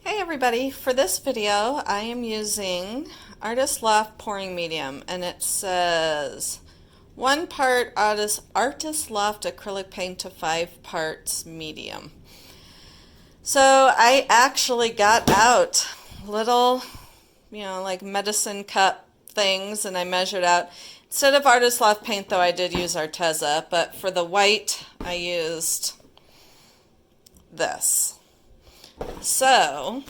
Hey everybody, for this video I am using Artist Loft pouring medium, and it says 1 part Artist Loft acrylic paint to 5 parts medium. So I actually got out little, like medicine cup things, and I measured out. Instead of Artist Loft paint though, I did use ARTEZA, but for the white I used this. So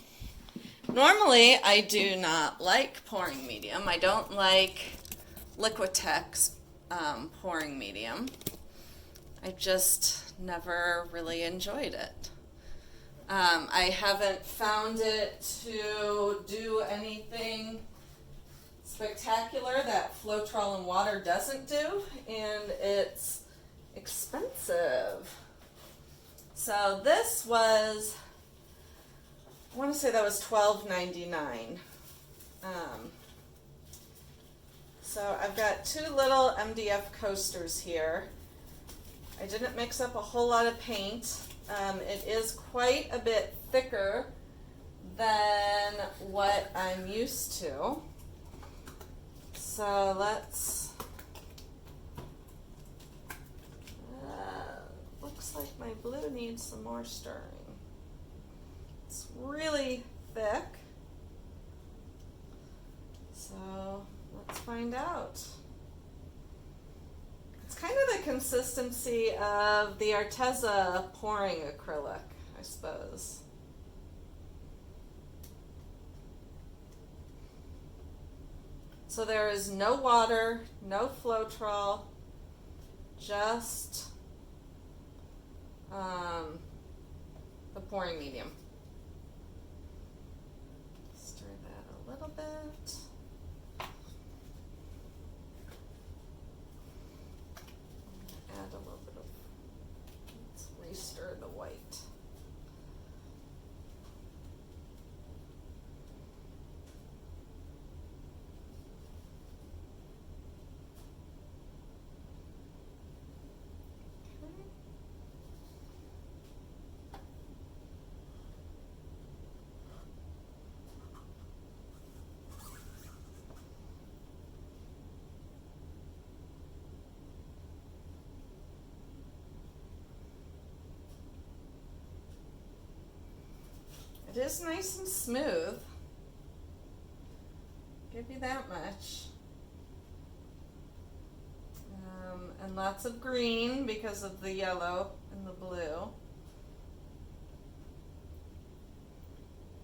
normally I do not like pouring medium. I don't like Liquitex pouring medium. I just never really enjoyed it. I haven't found it to do anything spectacular that Floetrol and water doesn't do, and it's expensive. So this was, I want to say that was $12.99. So I've got 2 little MDF coasters here. I didn't mix up a whole lot of paint. It is quite a bit thicker than what I'm used to. So let's, looks like my blue needs some more stirring. It's really thick, so let's find out. It's kind of the consistency of the ARTEZA pouring acrylic, I suppose. So there is no water, no Floetrol, just the pouring medium. Stir that a little bit. Add a little bit of, let's re-stir the white. It is nice and smooth. Give you that much. And lots of green because of the yellow and the blue.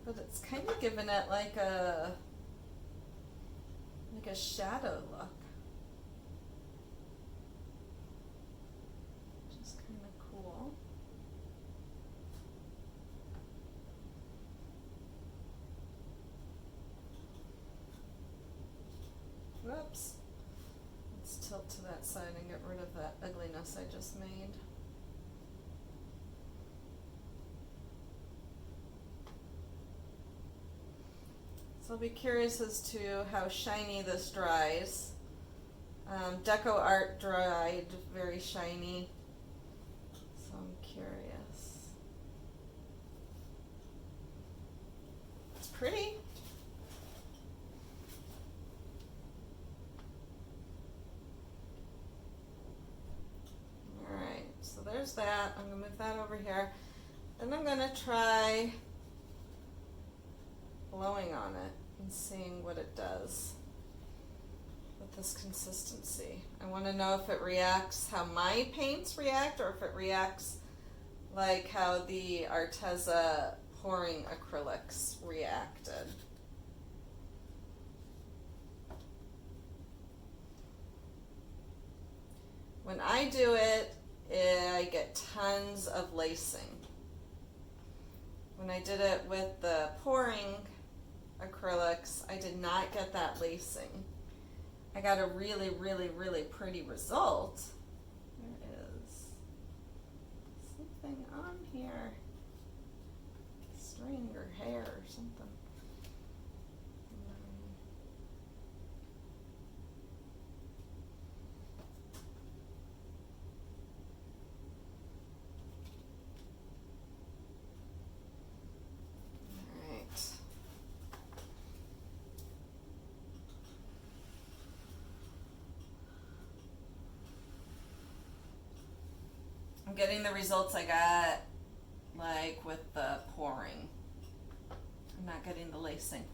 But it's kind of giving it like a shadow look. Which is kind of cool. Whoops. Let's tilt to that side and get rid of that ugliness I just made. So I'll be curious as to how shiny this dries. Deco Art dried very shiny, so I'm curious. It's pretty. So there's that. I'm going to move that over here. Then I'm going to try blowing on it and seeing what it does with this consistency. I want to know if it reacts how my paints react, or if it reacts like how the ARTEZA pouring acrylics reacted. When I do it, I get tons of lacing. When I did it with the pouring acrylics, I did not get that lacing. I got a really, really, really pretty result. There is something on here, string or hair or something. I'm getting the results I got like with the pouring. I'm not getting the lacing.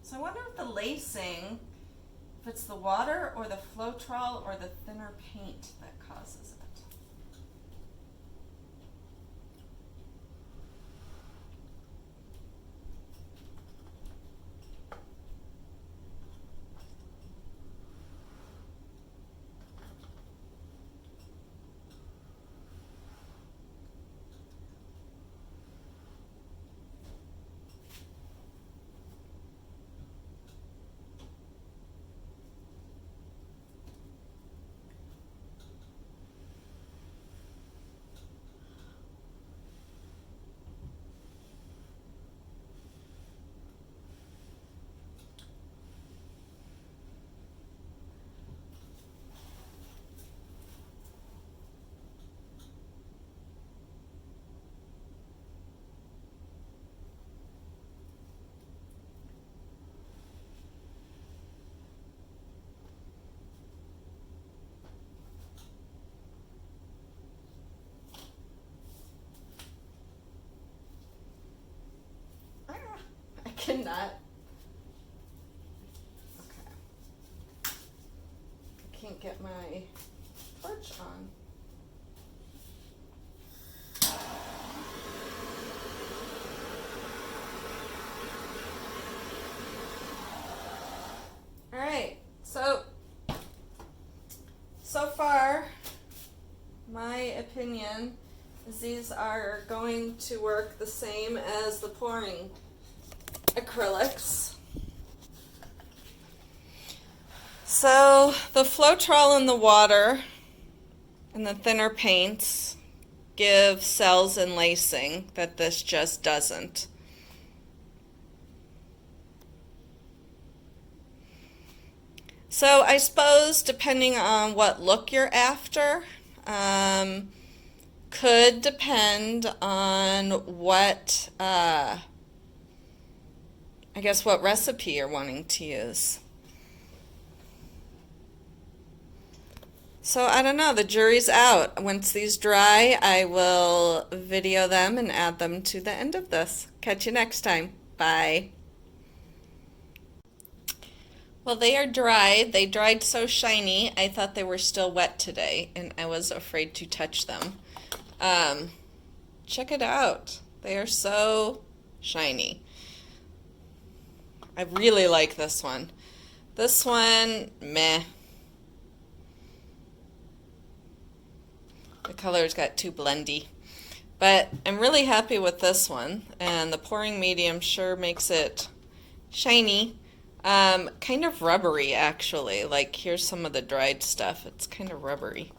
So I wonder if the lacing, if it's the water or the Floetrol or the thinner paint that causes it. I cannot. Okay. I can't get my torch on. All right, so far, my opinion is these are going to work the same as the pouring acrylics. So the Floetrol in the water and the thinner paints give cells and lacing that this just doesn't. So I suppose depending on what look you're after, could depend on what, I guess what recipe you're wanting to use. So I don't know, the jury's out. Once these dry, I will video them and add them to the end of this. Catch you next time. Bye. Well, they are dried. They dried so shiny, I thought they were still wet today, and I was afraid to touch them. Check it out. They are so shiny. I really like this one. This one, meh. The color's got too blendy. But I'm really happy with this one, and the pouring medium sure makes it shiny. Kind of rubbery, actually. Like, here's some of the dried stuff. It's kind of rubbery.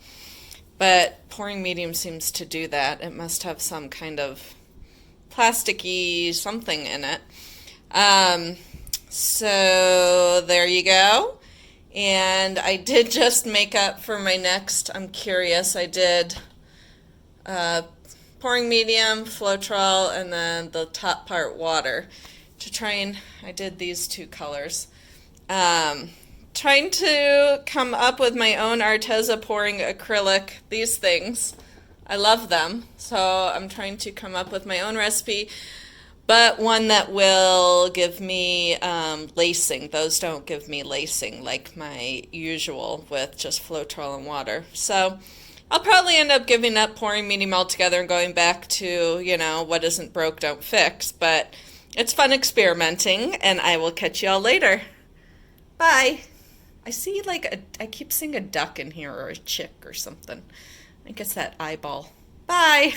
But pouring medium seems to do that. It must have some kind of plasticky something in it. So there you go. And I did just make up for my next, I'm curious, I did pouring medium, Floetrol, and then the top part water. To try and, I did these two colors. Trying to come up with my own ARTEZA pouring acrylic, these things. I love them, so I'm trying to come up with my own recipe, but one that will give me lacing. Those don't give me lacing like my usual with just Floetrol and water. So I'll probably end up giving up pouring medium altogether and going back to, you know, what isn't broke, don't fix, but it's fun experimenting, and I will catch you all later. Bye. I see I keep seeing a duck in here or a chick or something. I guess that eyeball. Bye.